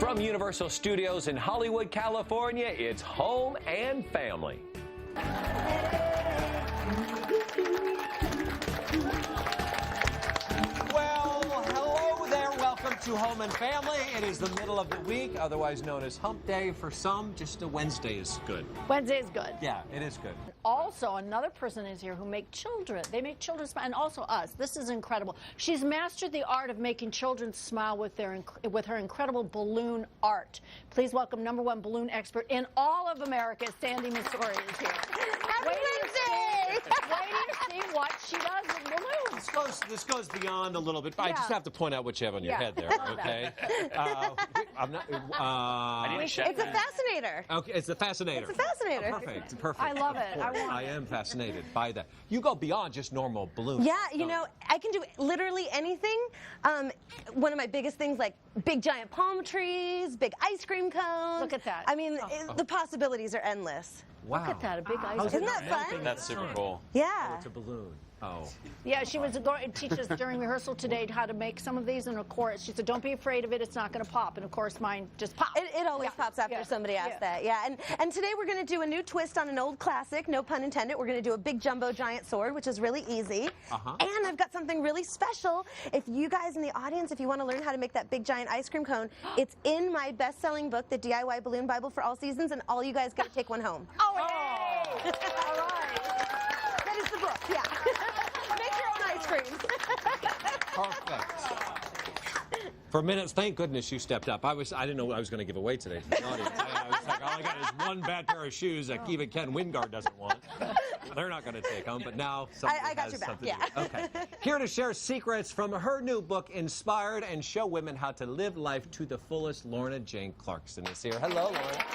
From Universal Studios in Hollywood, California, it's Home and Family. To Home and Family. It is the middle of the week, otherwise known as Hump Day for some. Just a Wednesday is good. Wednesday is good. Yeah, it is good. Also, another person is here who make children. They make children smile, and also us. This is incredible. She's mastered the art of making children smile with her incredible balloon art. Please welcome #1 balloon expert in all of America, Sandi Masori is here. Happy Wednesday! Waiting to see what she does with balloons. This goes beyond a little bit. I just have to point out what you have on your head there, okay? I'm not. It's a fascinator. Okay, it's a fascinator. It's a fascinator. Oh, perfect, perfect. I love it. I am fascinated by that. You go beyond just normal balloons. Yeah, you know, I can do literally anything. One of my biggest things, like big giant palm trees, big ice cream cones. Look at that. I mean, the possibilities are endless. Wow. Look at that, a big ice cream. Isn't that fun? That's super cool. Yeah. Oh, it's a balloon. Oh. Yeah, she was going to teach us during rehearsal today how to make some of these, and of course, she said, don't be afraid of it, it's not going to pop. And of course, mine just popped. It always pops after somebody asks that, yeah. And today we're going to do a new twist on an old classic, no pun intended. We're going to do a big jumbo giant sword, which is really easy. And I've got something really special. If you guys in the audience, if you want to learn how to make that big giant ice cream cone, it's in my best-selling book, The DIY Balloon Bible for All Seasons, and all you guys got to take one home. Oh, hey! All right. That is the book, yeah. Make your own ice cream. Perfect. For a minute, thank goodness you stepped up. I didn't know what I was going to give away today to the audience. I was like, all I got is one bad pair of shoes that even Ken Wingard doesn't want. They're not going to take them, but now somebody I got has your back, something yeah. to do. Okay. Here to share secrets from her new book, Inspired, and show women how to live life to the fullest, Lorna Jane Clarkson is here. Hello, Lorna.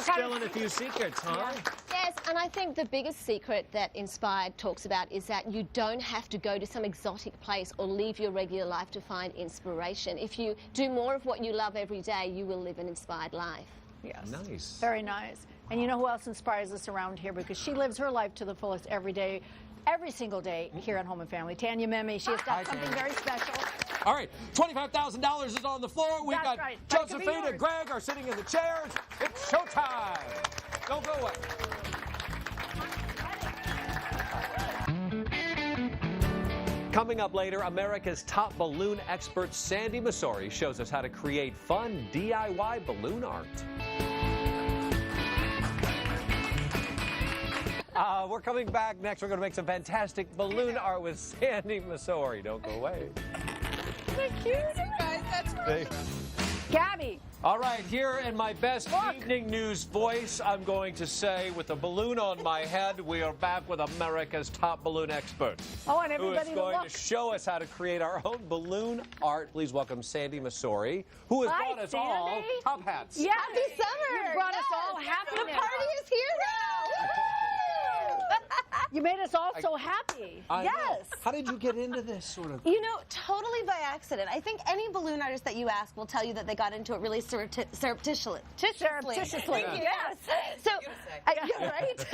Spilling a few secrets, huh? Yes, and I think the biggest secret that Inspired talks about is that you don't have to go to some exotic place or leave your regular life to find inspiration. If you do more of what you love every day, you will live an inspired life. Yes. Nice. Very nice. And you know who else inspires us around here? Because she lives her life to the fullest every day, every single day here at Home and Family. Tanya Memme, she has got something very special. All right, $25,000 is on the floor. We've got right. Josephine and Greg are sitting in the chairs. It's showtime. Don't go away. Coming up later, America's top balloon expert Sandi Masori shows us how to create fun DIY balloon art. We're coming back next. We're going to make some fantastic balloon art with Sandi Masori. Don't go away. Thank you. Guys, that's Hey. Gabby. All right, here in my best evening news voice, I'm going to say, with a balloon on my head, we are back with America's top balloon expert. Oh, and who everybody is going look. to show us how to create our own balloon art. Please welcome Sandi Masori, who has Hi, brought us Sandi. all top hats. Yeah. Happy summer. You brought us all happiness. The party is here now. You made us all so happy. I know. Yes. How did you get into this sort of? You know, totally by accident. I think any balloon artist that you ask will tell you that they got into it really surreptitiously. Surreptitiously. Thank you. Yes. So, yeah, right?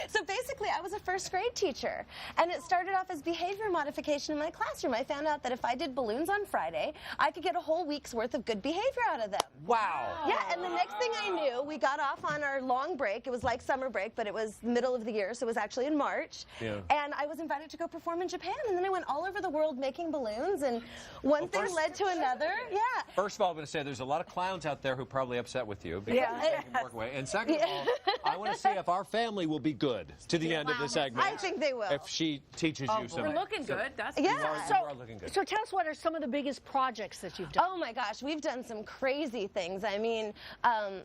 So basically, I was a first grade teacher, and it started off as behavior modification in my classroom. I found out that if I did balloons on Friday, I could get a whole week's worth of good behavior out of them. Wow. Yeah, and the next thing I knew, we got off on our long break. It was like summer break, but it was middle of the year, so it was actually in March. Yeah. And I was invited to go perform in Japan, and then I went all over the world making balloons, and one thing led to another. Yeah. First of all, I'm going to say there's a lot of clowns out there who are probably upset with you because you're taking work away. And second of all, I want to see if our family will be good to the end of the segment. I think they will. If she teaches you something. We're looking good. That's Yeah. You are looking good. So tell us, what are some of the biggest projects that you've done? Oh my gosh, we've done some crazy things. I mean,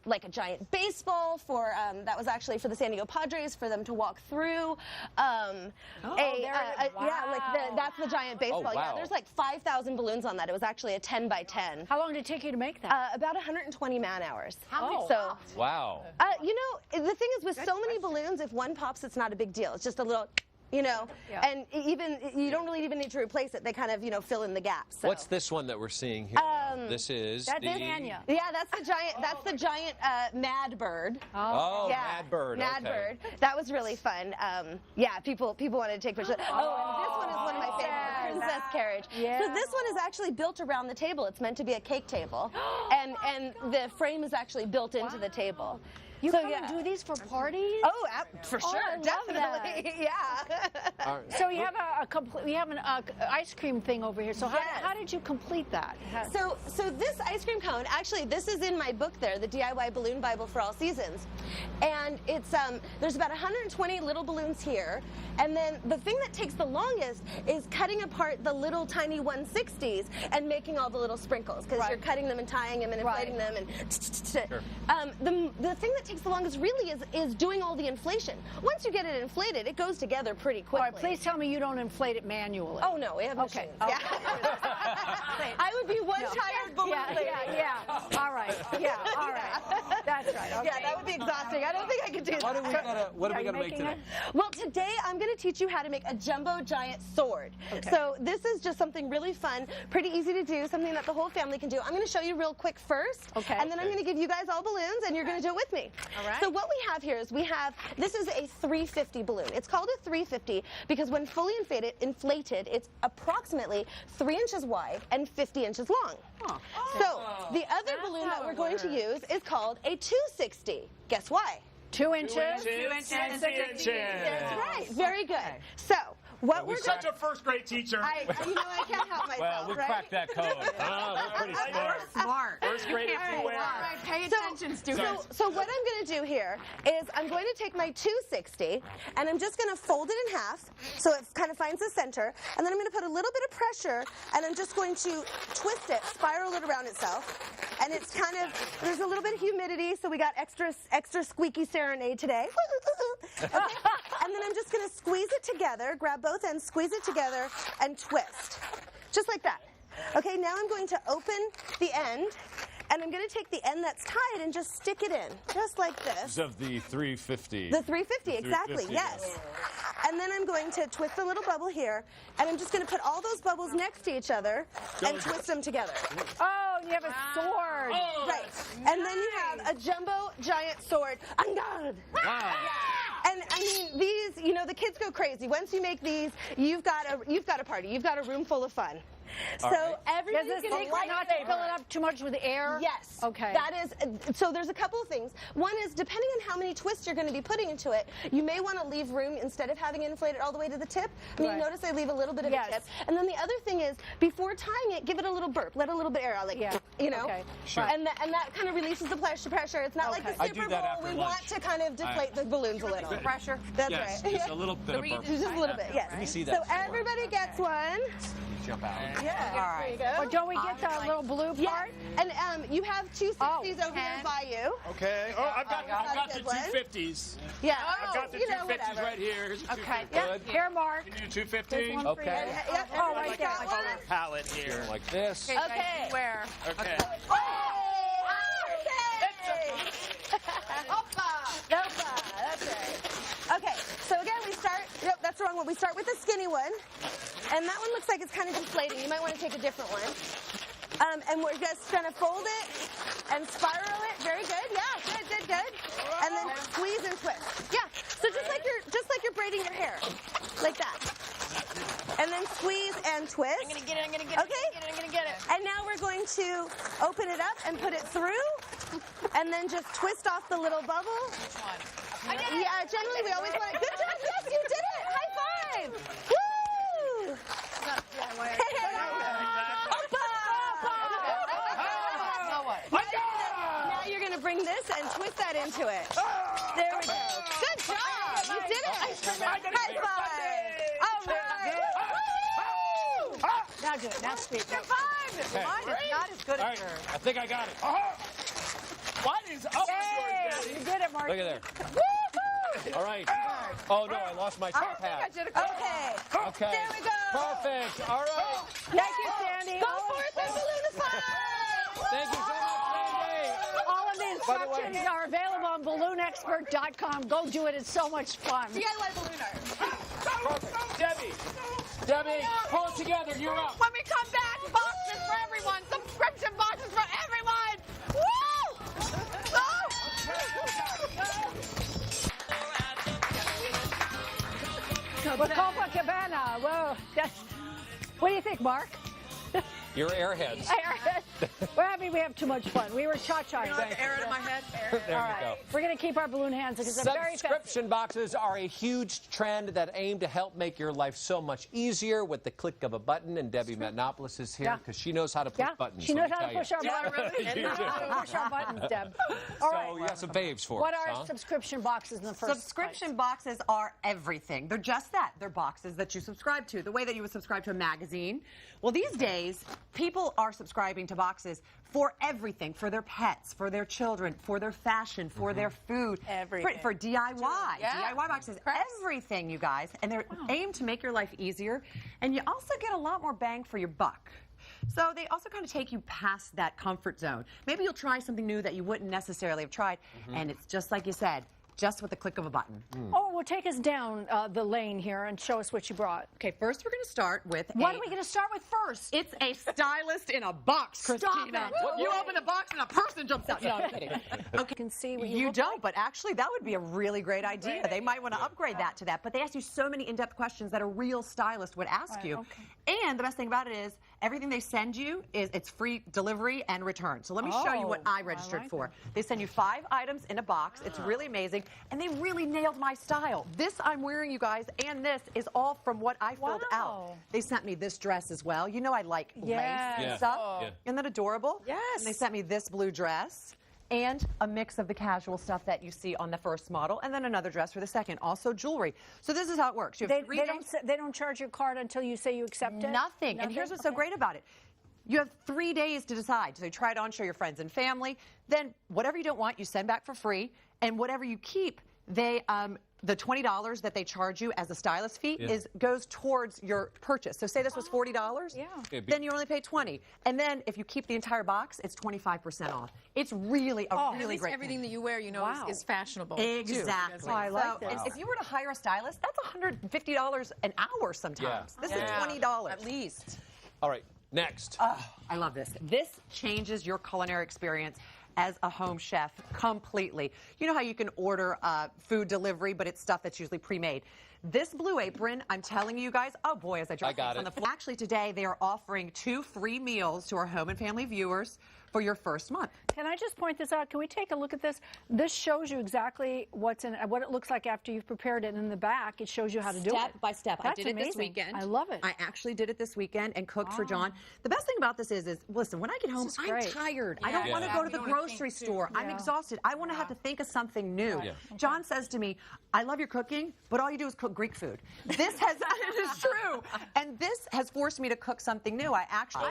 like a giant baseball for, that was actually for the San Diego Padres, for them to walk through. Yeah, like that's the giant baseball. Oh, wow. Yeah, there's like 5,000 balloons on that. It was actually a 10 by 10. How long did it take you to make that? About 120 man hours. How So, Wow. you know, the thing is with so many balloons, if one pops, it's not a big deal. It's just a little. you know, Yeah. and even you don't really even need to replace it. They kind of, you know, fill in the gaps. So. What's this one that we're seeing here? This is That's the... Tanya. Yeah, that's the giant. That's the giant Mad Bird. Oh, Yeah, Mad Bird. Mad okay. Bird. That was really fun. Yeah, people wanted to take pictures. Oh, and this one is one of my favorites, the Princess Carriage. Yeah. So this one is actually built around the table. It's meant to be a cake table, and the frame is actually built into the table. You So, come yeah. and do these for parties? Oh, for sure, I love definitely. Yeah. All right. So you have a complete. We have an ice cream thing over here. So Yes. how did you complete that? So this ice cream cone, actually, this is in my book there, the DIY Balloon Bible for All Seasons. And it's there's about 120 little balloons here. And then the thing that takes the longest is cutting apart the little tiny 160s and making all the little sprinkles, because Right. you're cutting them and tying them and inflating them. And the thing that takes the longest really is doing all the inflation. Once you get it inflated, it goes together pretty quickly. All right, please tell me you don't inflate it manually. Oh, no, we have Okay. machines. Yeah. I would be one tired balloon lady. Yeah. All right. Yeah. All right. That's right. Okay. Yeah, that would be exhausting. I don't think I could do that. What are we gonna make today? Well, today I'm going to teach you how to make a jumbo giant sword. Okay. So this is just something really fun, pretty easy to do, something that the whole family can do. I'm going to show you real quick first. Okay. And then I'm going to give you guys all balloons, and you're going to do it with me. All right. So what we have here is this is a 350 balloon. It's called a 350 because when fully inflated, it's approximately 3 inches wide and 50 inches long. So the other balloon that we're going to use is called a 260. Guess why? 2 inches. 60 inches. That's right. Very good. So what we're Such a first grade teacher. I can't help myself. Well, we right? cracked that code. We're pretty smart. Smart. First grade everywhere. All right, pay attention, students. So what I'm going to do here is I'm going to take my 260 and I'm just going to fold it in half so it kind of finds the center, and then I'm going to put a little bit of pressure and I'm just going to twist it, spiral it around itself, and it's kind of, there's a little bit of humidity, so we got extra squeaky serenade today. Okay. And then I'm just going to squeeze it together, grab both ends, squeeze it together, and twist. Just like that. Okay, now I'm going to open the end, and I'm going to take the end that's tied and just stick it in, just like this. Of the 350. The 350, exactly, 350, yes. And then I'm going to twist a little bubble here, and I'm just going to put all those bubbles next to each other and twist them together. Oh, you have a sword. Right. And then you have a jumbo giant sword. On guard. Wow. And I mean, these, you know, the kids go crazy. Once you make these, you've got a party. You've got a room full of fun. All So right. Does everybody's this going secret not to fill it up too much with air? Yes. Okay. That is, so there's a couple of things. One is, depending on how many twists you're going to be putting into it, you may want to leave room instead of having it inflated all the way to the tip. I mean, Right. you notice I leave a little bit of Yes. a tip. And then the other thing is, before tying it, give it a little burp. Let a little bit of air out, like, Yeah. you know? Okay. Sure. And that kind of releases the pressure. It's not like the Okay. I Super do that Bowl. after We lunch. want to kind of deflate the balloons a little. Pressure. That's Yes, right. just a little bit of burp. Just a little bit, yes. Let me see So that. everybody gets one. Jump out. Yeah. All right. Or don't we get the little blue Yes. part? And you have 260s over there and- by you. Okay. Oh, I've got got the a good one. 250s. Yeah. I've got the you know, 250s whatever. right here. Here's a Okay. 250. Yeah. Good. Here, Mark. Can you do This 250? one for you. Okay. Yep, Oh, everybody's right got there. one. Palette here. Like this. Okay. Where? Okay. Oh, okay. Hoppa. Hoppa. That's right. Okay, so again, we start, yep, that's the wrong one. We start with the skinny one, and that one looks like it's kind of deflating. You might want to take a different one. And we're just going to fold it and spiral it. Very good. Yeah, good. And then squeeze and twist. Yeah. So just like you're braiding your hair, like that. And then squeeze and twist. I'm gonna get it. Okay. I'm gonna get it. And now we're going to open it up and put it through, and then just twist off the little bubble. I did it. Yeah, generally we always want it. Good job. Yes, you did it. High five. Woo! Now you're going to bring this and twist that into it. There we go. Good job. You did it. High five. All right. Now do it. Now speak. Now. Okay. Mine is not as good All as right. yours. I think I got it. Mine is up Hey, yours, you Daddy. did it, Mark. Look at there. All right. Oh, no, I lost my top hat. Okay. Okay. There we go. Perfect. All right. Thank you, Sandy. Go for it. The balloon is fine. Thank you so much, All of the By the way- instructions are available on balloonexpert.com. Go do it. It's so much fun. DIY balloon art. Debbie, pull it together. You're up. When we come back, boxes for everyone. Subscription boxes for everyone. Woo! With Copacabana. Whoa. What do you think, Mark? You're airheads. We're happy we have too much fun. We were cha-chaing. Air it in my head. There you go. We're going to keep our balloon hands because they're very effective. Subscription boxes are a huge trend that aim to help make your life so much easier with the click of a button. And Debbie Metnopoulos is here because she knows how to push buttons. She knows how to push our buttons. You do. Push our buttons, Deb. All right. So you got some faves for What us, are huh? subscription boxes in the first Subscription place? boxes are everything. They're just that. They're boxes that you subscribe to, the way that you would subscribe to a magazine. Well, these days, people are subscribing to boxes for everything, for their pets, for their children, for their fashion, for their food, Everything. for DIY. Yeah. DIY boxes, Crafts. everything, you guys. And they're aimed to make your life easier. And you also get a lot more bang for your buck. So they also kind of take you past that comfort zone. Maybe you'll try something new that you wouldn't necessarily have tried. And it's just like you said, just with the click of a button. Oh, well, take us down the lane here and show us what you brought. Okay, first we're going to start with What are we going to start with first? It's a stylist in a box, Christina. it. You open a box and a person jumps out. No, I'm kidding. You can see what You look don't, but actually that would be a really great idea. They might want to upgrade that to that. But they ask you so many in-depth questions that a real stylist would ask you. okay. And the best thing about it is everything they send you it's free delivery and return. So let me show you what I registered like for. They send you 5 items in a box. It's really amazing. And they really nailed my style. This I'm wearing, you guys, and this is all from what I filled out. Wow. They sent me this dress as well. You know I like lace Yes. and stuff. Yeah. Isn't that adorable? Yes. And they sent me this blue dress and a mix of the casual stuff that you see on the first model, and then another dress for the second. Also jewelry. So this is how it works. You have 3 days. They don't charge your card until you say you accept it? Nothing. And here's what's so great about it. You have 3 days to decide. So you try it on, show your friends and family. Then whatever you don't want, you send back for free. And whatever you keep, they the $20 that they charge you as a stylist fee goes towards your purchase. So say this was $40, then you only pay $20. And then if you keep the entire box, it's 25% off. It's really a At really least great everything thing. that you wear, you know, is fashionable. Exactly. Oh, I like So, this. and if you were to hire a stylist, that's $150 an hour sometimes. This is $20. At least. All right, next. I love this. This changes your culinary experience as a home chef completely. You know how you can order food delivery, but it's stuff that's usually pre-made. This Blue Apron, I'm telling you guys, oh boy, as I drop got things on it. the floor. Actually, today they are offering 2 free meals to our home and family viewers for your first month. Can I just point this out? Can we take a look at this? This shows you exactly what's in it, what it looks like after you've prepared it. And in the back, it shows you how to do it. Step by step. That's I did it this amazing. weekend. I love it. I actually did it this weekend and cooked for John. The best thing about this is listen, when I get home, is I'm great. tired. I don't want to go to the grocery store. I'm exhausted. I want to have to think of something new. John says to me, I love your cooking, but all you do is cook Greek food. This has, it is true. And this has forced me to cook something new. I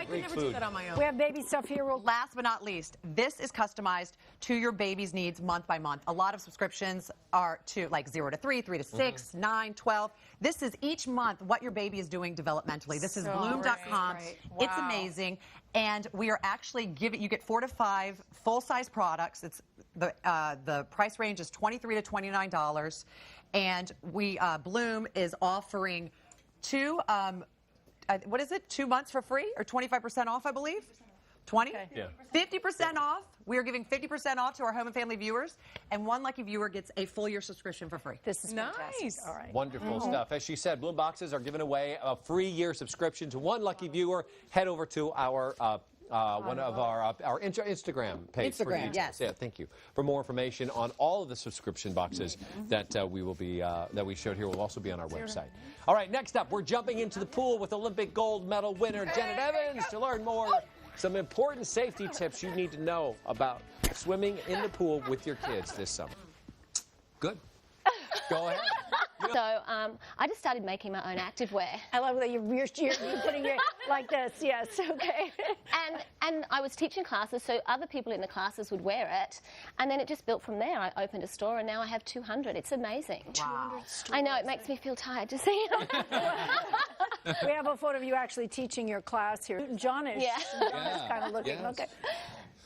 could never do that on my own. We have baby stuff here. Last but not least, this is customized to your baby's needs month by month. A lot of subscriptions are to like 0 to 3, 3 to 6, 9, 12. This is each month what your baby is doing developmentally. This is Bloom.com. It's amazing. And we are actually giving, you get 4 to 5 full-size products. It's the price range is $23 to $29. And we, Bloom is offering 2 months for free or 25% off, I believe? 20? Yeah. 50% off. We are giving 50% off to our home and family viewers, and 1 lucky viewer gets a full year subscrition for free. This is fantastic. Nice. All right. Wonderful stuff. As she said, Bloom Boxes are giving away a free year subscription to 1 lucky viewer. Head over to our one of our Instagram page. for Instagram, details. yes. Yeah, thank you. For more information on all of the subscription boxes that we will be that we showed here will also be on our website. All right, next up, we're jumping into the pool with Olympic gold medal winner Janet Evans to learn more. Some important safety tips you need to know about swimming in the pool with your kids this summer. Good. Go ahead. So I just started making my own activewear. I love that you're putting it like this. Yes, okay. And I was teaching classes, so other people in the classes would wear it. And then it just built from there. I opened a store, and now I have 200. It's amazing. Wow. I know, it makes me feel tired to see them. We have a photo of you actually teaching your class here. John is kind of looking. Yes. Okay.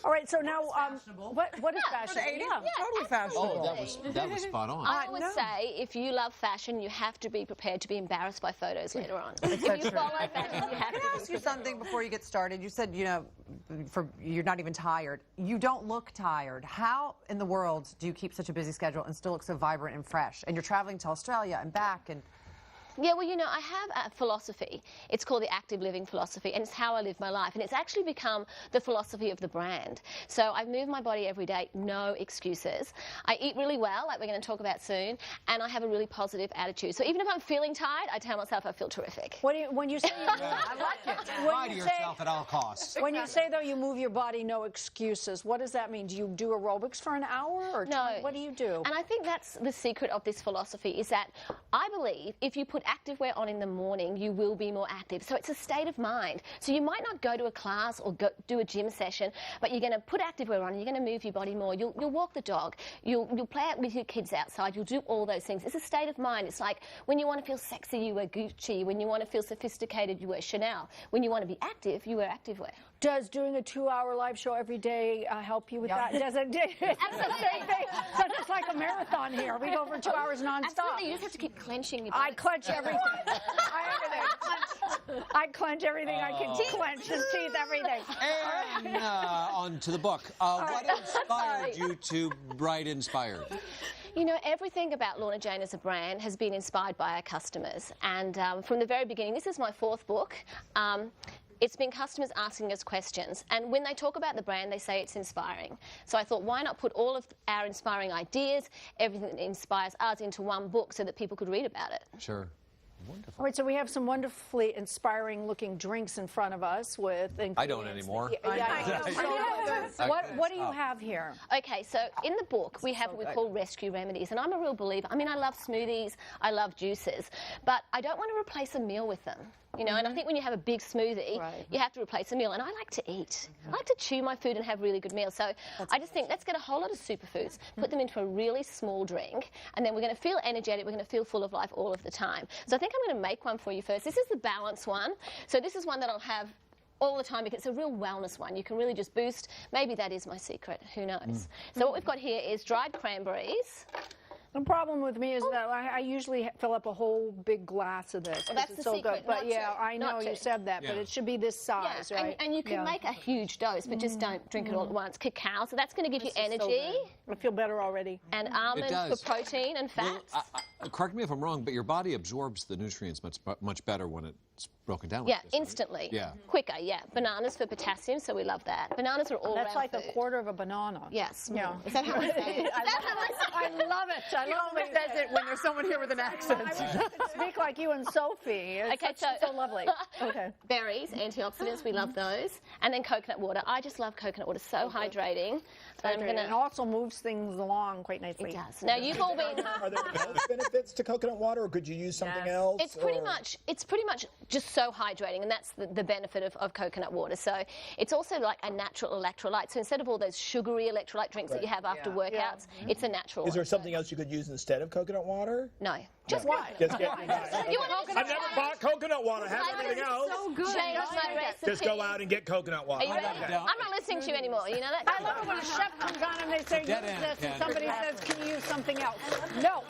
All right, so now, what is fashion? Totally fashionable. Oh, that was spot on. I would say if you love fashion, you have to be prepared to be embarrassed by photos later on. If so you true. follow fashion, you have Can to I ask you something before you get started? You said, you know, you're not even tired. You don't look tired. How in the world do you keep such a busy schedule and still look so vibrant and fresh? And you're traveling to Australia and back and... Yeah, well, you know, I have a philosophy. It's called the active living philosophy, and it's how I live my life. And it's actually become the philosophy of the brand. So I move my body every day, no excuses. I eat really well, like we're going to talk about soon, and I have a really positive attitude. So even if I'm feeling tired, I tell myself I feel terrific. When you say I like it. Lie to yourself at all costs. when you say though you move your body, no excuses. What does that mean? Do you do aerobics for an hour or No. what do you do? And I think that's the secret of this philosophy is that I believe if you put activewear on in the morning, you will be more active. So it's a state of mind. So you might not go to a class or do a gym session, but you're going to put activewear on, you're going to move your body more. You'll walk the dog. You'll play out with your kids outside. You'll do all those things. It's a state of mind. It's like when you want to feel sexy, you wear Gucci. When you want to feel sophisticated, you wear Chanel. When you want to be active, you wear activewear. Does doing a 2-hour live show every day help you with that? Does it? Absolutely. So it's like a marathon here. We go for 2 hours nonstop. Absolutely. You just have to keep clenching your body. I clench everything. I clench everything I can clench. His teeth, everything. And on to the book. What inspired you to write Inspired? You know, everything about Lorna Jane as a brand has been inspired by our customers. And from the very beginning, this is my 4th book. It's been customers asking us questions. And when they talk about the brand, they say it's inspiring. So I thought, why not put all of our inspiring ideas, everything that inspires us into one book so that people could read about it? Sure. Wonderful. All right, so we have some wonderfully inspiring-looking drinks in front of us with. I don't anymore. What do you have here? Okay, so in the book, we have what we call rescue remedies. And I'm a real believer. I mean, I love smoothies, I love juices, but I don't want to replace a meal with them. You know, and I think when you have a big smoothie, you have to replace a meal. And I like to eat. I like to chew my food and have really good meals. So I just think let's get a whole lot of superfoods, put them into a really small drink, and then we're going to feel energetic, we're going to feel full of life all of the time. So I think I'm going to make one for you first. This is the balanced one. So this is one that I'll have all the time because it's a real wellness one. You can really just boost. Maybe that is my secret. Who knows? So what we've got here is dried cranberries. The problem with me is that I usually fill up a whole big glass of this. Well, that's it's the so secret, good. But not yeah, to. I know Not you to. said that, but it should be this size, right? And you can make a huge dose, but just don't drink it all at once. Cacao, so that's going to give you energy. I feel better already. And almonds for protein and fats. Well, correct me if I'm wrong, but your body absorbs the nutrients much better when it's broken down. Yeah, like this, right? instantly. Yeah. Quicker, yeah. Bananas for potassium, so we love that. Bananas are all That's like food. a quarter of a banana. Yes. Yeah. Is that how I say it? I love it. I love Always says it when there's someone here with an accent. Speak like you and Sophie. It's Okay, so lovely. Okay. Berries, antioxidants, we love those. And then coconut water. I just love coconut water. So hydrating. And it also moves things along quite nicely. It does. Now you've all been. Are there health benefits to coconut water, or could you use something else? It's pretty much just so hydrating, and that's the benefit of coconut water. So it's also like a natural electrolyte. So instead of all those sugary electrolyte drinks that you have after workouts, it's a natural. Is there something else you could use instead of coconut water? No. Just why? Just get I've never bought coconut water. Have anything else? So good. Change my recipe. Just go out and get coconut water. Are you ready? I'm not listening to you anymore. You know that? I love it when a chef comes on and they say use this, and somebody says, "Can you use something else?" No.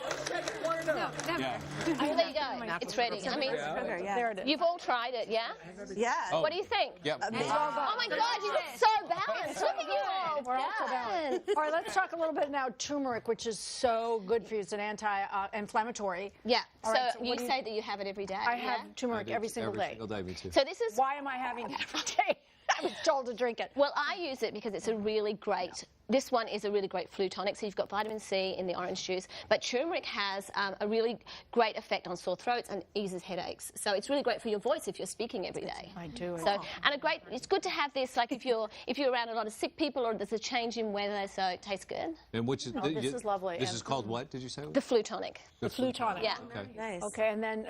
No, never. Yeah. Oh, there you go. It's ready. I mean, There it is. you've all tried it, yeah? Yeah. What do you think? Yeah. Oh my God, you look so balanced. Look at you all. We're also balanced. All right, let's talk a little bit now. Turmeric, which is so good for you. It's an anti-inflammatory. Yeah. All So right, so you what do you- say that you have it every day. I have turmeric every single day. Every single day, me too. So this is. Why am I having it every day? I was told to drink it. Well, I use it because it's a really great. This one is a really great flu tonic. So you've got vitamin C in the orange juice, but turmeric has a really great effect on sore throats and eases headaches. So it's really great for your voice if you're speaking every day. I do. So and it's good to have this like if you're around a lot of sick people or there's a change in weather, so it tastes good. And which is this is lovely. This is called what? Did you say? The flu tonic. The flu tonic. Yeah. Okay. Nice. Okay, and then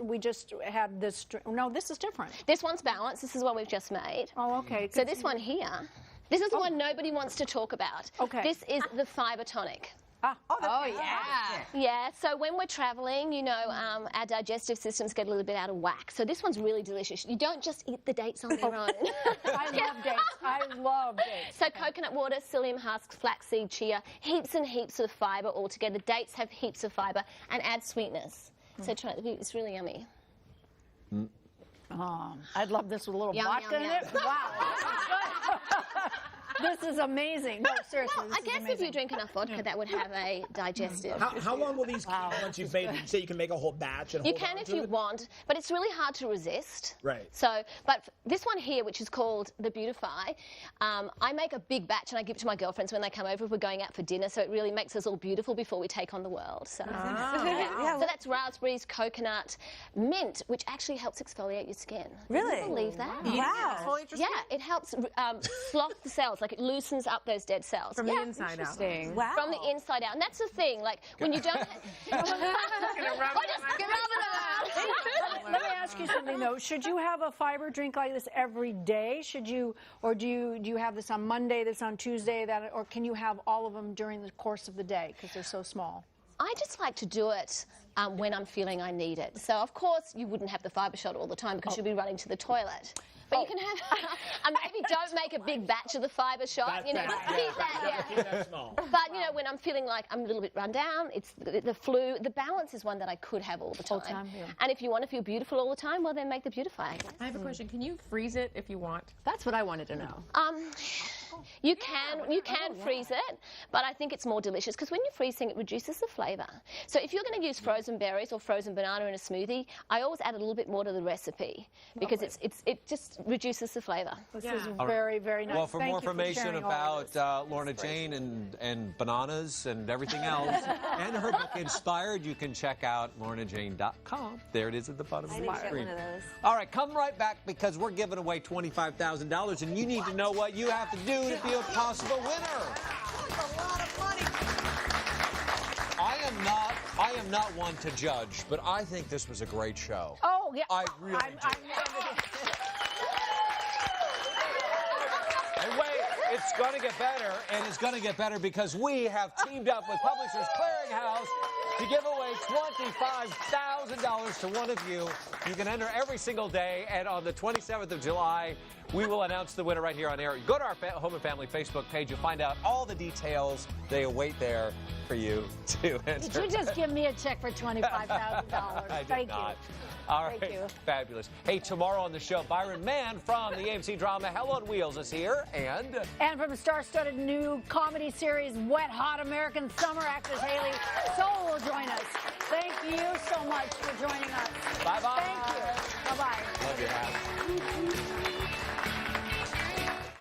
we just have this. No, this is different. This one's balanced. This is what we've just made. Oh, okay. So this one here, this is the one nobody wants to talk about. Okay. This is the fiber tonic. Oh, yeah. Yeah, so when we're traveling, you know, our digestive systems get a little bit out of whack. So this one's really delicious. You don't just eat the dates on their own. I love dates. I love dates. So coconut water, psyllium husks, flaxseed, chia, heaps and heaps of fibre altogether. Dates have heaps of fibre and add sweetness. So try it. It's really yummy. I'd love this with a little Yum, vodka yum, in yum. it. Wow. This is amazing. No, seriously. Well, I guess if you drink enough vodka, that would have a digestive. How long will these keep once you've made? You say you can make a whole batch and You hold can on if to you it? want, but it's really hard to resist. Right. So, but this one here, which is called the Beautify, I make a big batch and I give it to my girlfriends when they come over. We're going out for dinner, so it really makes us all beautiful before we take on the world. So, so that's raspberries, coconut, mint, which actually helps exfoliate your skin. Really? Can you believe that? Wow. Yeah, it helps slough the cells, like it loosens up those dead cells. From the inside out. Wow. From the inside out. And that's the thing, like when you don't... Let me ask you something though. Should you have a fiber drink like this every day? Should you, or do you have this on Monday, this on Tuesday, that, or can you have all of them during the course of the day because they're so small? I just like to do it when I'm feeling I need it. So, of course, you wouldn't have the fibre shot all the time because you'll be running to the toilet. But you can have, maybe don't make a big batch of the fibre shot, you know, keep that, Keep that small. But, you know, when I'm feeling like I'm a little bit run down, it's the flu, the balance is one that I could have all the time. Yeah. And if you want to feel beautiful all the time, well, then make the Beautify, I guess. I have a question. Can you freeze it if you want? That's what I wanted to know. You can freeze it, but I think it's more delicious because when you freeze things, it reduces the flavour. So if you're going to use frozen berries or frozen banana in a smoothie, I always add a little bit more to the recipe because it just reduces the flavour. This is very, very nice. Well, for Thank more you information sharing all about of this. Lorna Jane and bananas and everything else, and her book Inspired, you can check out lornajane.com. There it is at the bottom of the screen. All right, come right back because we're giving away $25,000, and you need to know what you have to do to be a possible winner. That's a lot of money. I am not one to judge, but I think this was a great show. Oh, yeah. I really do. And wait, it's going to get better, and it's going to get better because we have teamed up with Publishers Clearinghouse to give away $25,000 to one of you. You can enter every single day, and on the 27th of July, we will announce the winner right here on air. Go to our Home and Family Facebook page. You'll find out all the details. They await there for you to enter. Did you just give me a check for $25,000? I did Thank not. you. All right, Thank you. fabulous. Hey, tomorrow on the show, Byron Mann from the AMC drama Hell on Wheels is here, and from the star-studded new comedy series Wet Hot American Summer, actress Haley Soul will join us. Thank you so much for joining us. bye-bye. Thank you. Bye-bye. Love you, Hal.